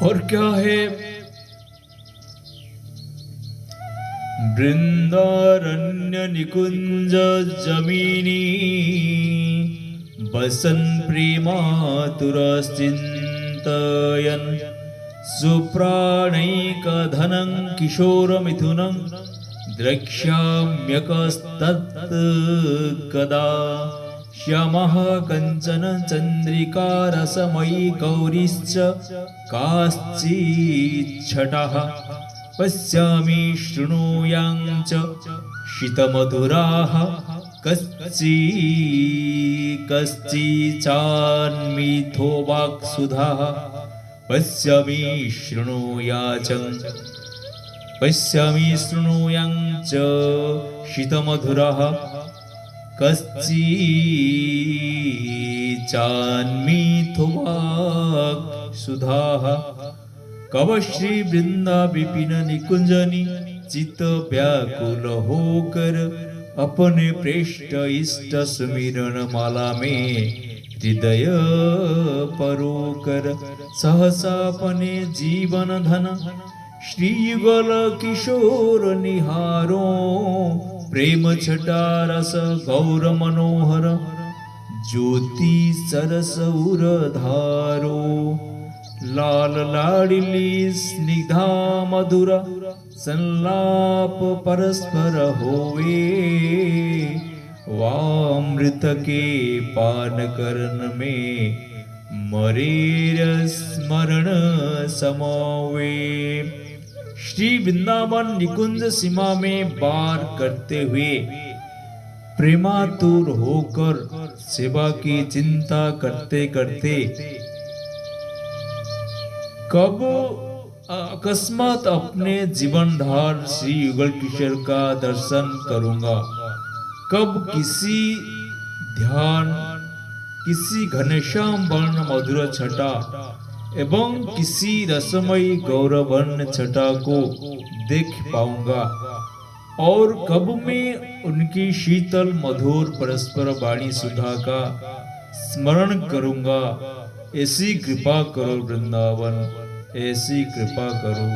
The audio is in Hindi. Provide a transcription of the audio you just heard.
और क्या है? वृंदारण्य निकुंज जमीनी बसन प्रेमातुरश्चिन्तयन् सुप्राणैकधनं किशोरमिथुनं द्रक्ष्याम्यकस्तत् कदा श्यामः कञ्चन चन्द्रिका रसमयी गौरीश्च काश्चिच्छटाः पश्यामि शृणुयां च शीतमधुराः कश्चिचान्मिथो वाक्सुधाः पश्यामि शृणुयां च शीतमधुराः कश्चिचान्मिथो वाक्सुधाः कब श्री वृंदा विपिन निकुंजनी चित व्याकुल होकर अपने प्रेष्ठ इष्ट सुमिरन माला में हृदय परोकर सहसा अपने जीवन धन श्री युगल किशोर निहारो प्रेम छटा रस गौर मनोहर ज्योति सरस उरधारो लाल लाडिली स्निग्धा मधुरा संलाप परस्पर होवे वामृत के पान करन में मरेर स्मरण समावे। श्री वृंदावन निकुंज सीमा में वार करते हुए प्रेमातुर होकर सेवा की चिंता करते करते कब अकस्मात अपने जीवनधार श्री युगल किशोर का दर्शन करूंगा, कब किसी ध्यान किसी घनश्याम वर्ण मधुर छटा एवं किसी रसमयी गौरवर्ण छटा को देख पाऊंगा और कब मैं उनकी शीतल मधुर परस्पर वाणी सुधा का स्मरण करूंगा। ऐसी कृपा करो वृंदावन, ऐसी कृपा करो।